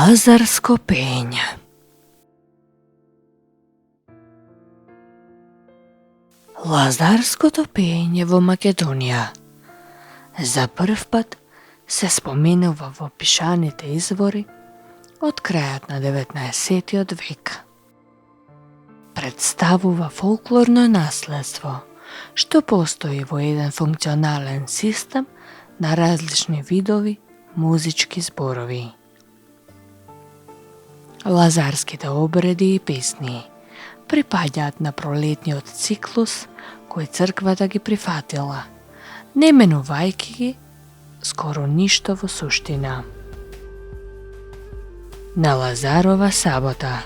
Лазарско пеење. Лазарското пеење во Македонија за прв пат се споменува во пишаните извори од крајот на 19 век. Представува фолклорно наследство што постои во еден функционален систем на различни видови музички зборови. Лазарските обреди и песни припаѓаат на пролетниот циклус кој црквата ги прифатила, не менувајќи ги скоро ништо во суштина. На Лазарова сабота,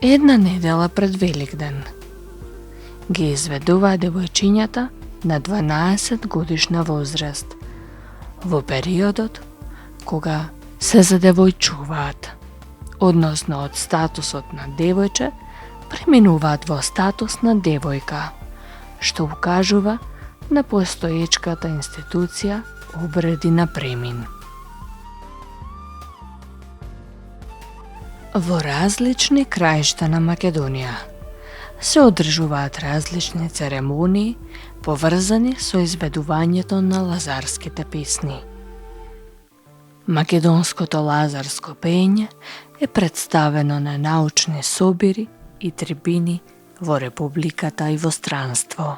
една недела пред Великден, ги изведуваат девојчињата на 12 годишна возраст, во периодот кога се задевојчуваат, односно од статусот на девојче преминуваат во статус на девојка, што укажува на постоечката институција обреди на премин. Во различни краишта на Македонија се одржуваат различни церемонии поврзани со изведувањето на лазарските песни. Македонското лазарско пеење е представено на научни собири и трибини во Републиката и во странство.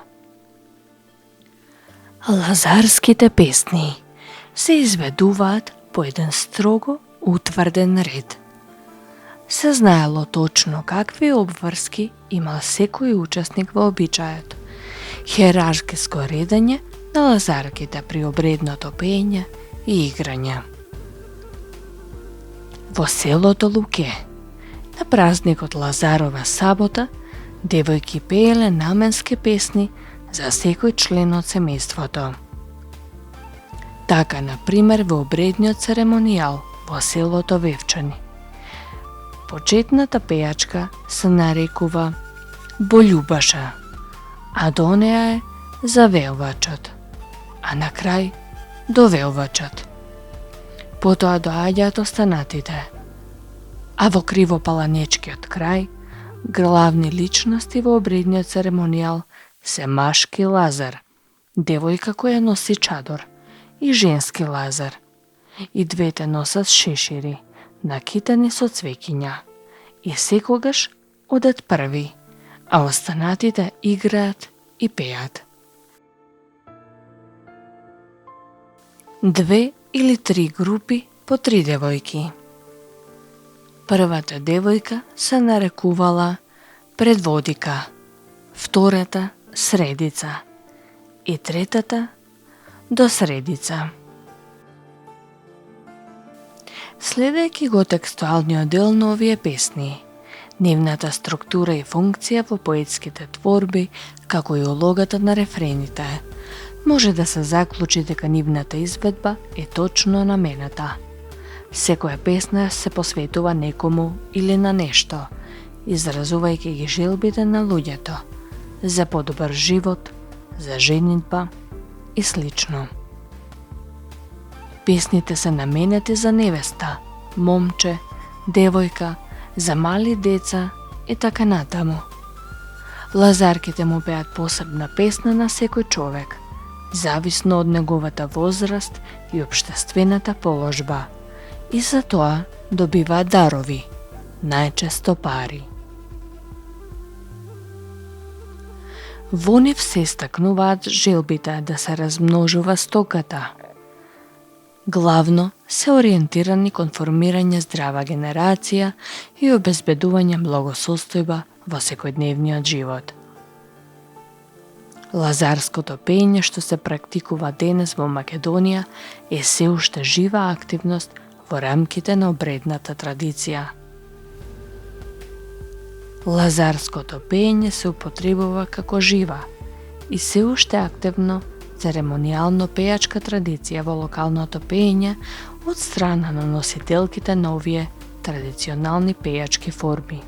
Лазарските песни се изведуваат по еден строго утврден ред. Се знаело точно какви обврски имал секој учесник во обичајот, хиерархиско редење на лазарките при обредното пеење и играње. Во селото Луке, на празникот Лазарова сабота, девојки пееле наменски песни за секој член од семејството. Така, например, во обредниот церемонијал во селото Вевчани, почетната пејачка се нарекува Бољубаша, а до неа е Завеувачот, а на крај Довеувачот. Потоа доаѓаат останатите, а во кривопаланечкиот крај главни личности во обредниот церемонијал се машки Лазар, девојка која носи чадор, и женски Лазар. И двете носат шешири, накитани со цвеќиња, и секогаш одат први, а останатите играат и пеат. 2 или 3 групи по 3 девојки. Првата девојка се нарекувала предводика, втората средица и третата досредица. Следејќи го текстуалниот дел на овие песни, нивната структура и функција во поетските творби, како и улогата на рефрените, може да се заклучи дека нивната изведба е точно намената. Секоја песна се посветува некому или на нешто, изразувајќи ги желбите на луѓето за подобар живот, за женидба и слично. Песните се наменети за невеста, момче, девојка, за мали деца и така натаму. Лазарките му пеат посебна песна на секој човек, зависно од неговата возраст и општествената положба, и за тоа добиваат дарови, најчесто пари. Во нив се истакнуваат желбите да се размножува стоката. Главно се ориентирани кон формирање здрава генерација и обезбедување благосостојба во секојдневниот живот. Лазарското пеење што се практикува денес во Македонија е се уште жива активност во рамките на обредната традиција. Лазарското пеење се употребува како жива и се уште активно церемонијално пејачка традиција во локалното пеење од страна на носителките на овие традиционални пејачки форми.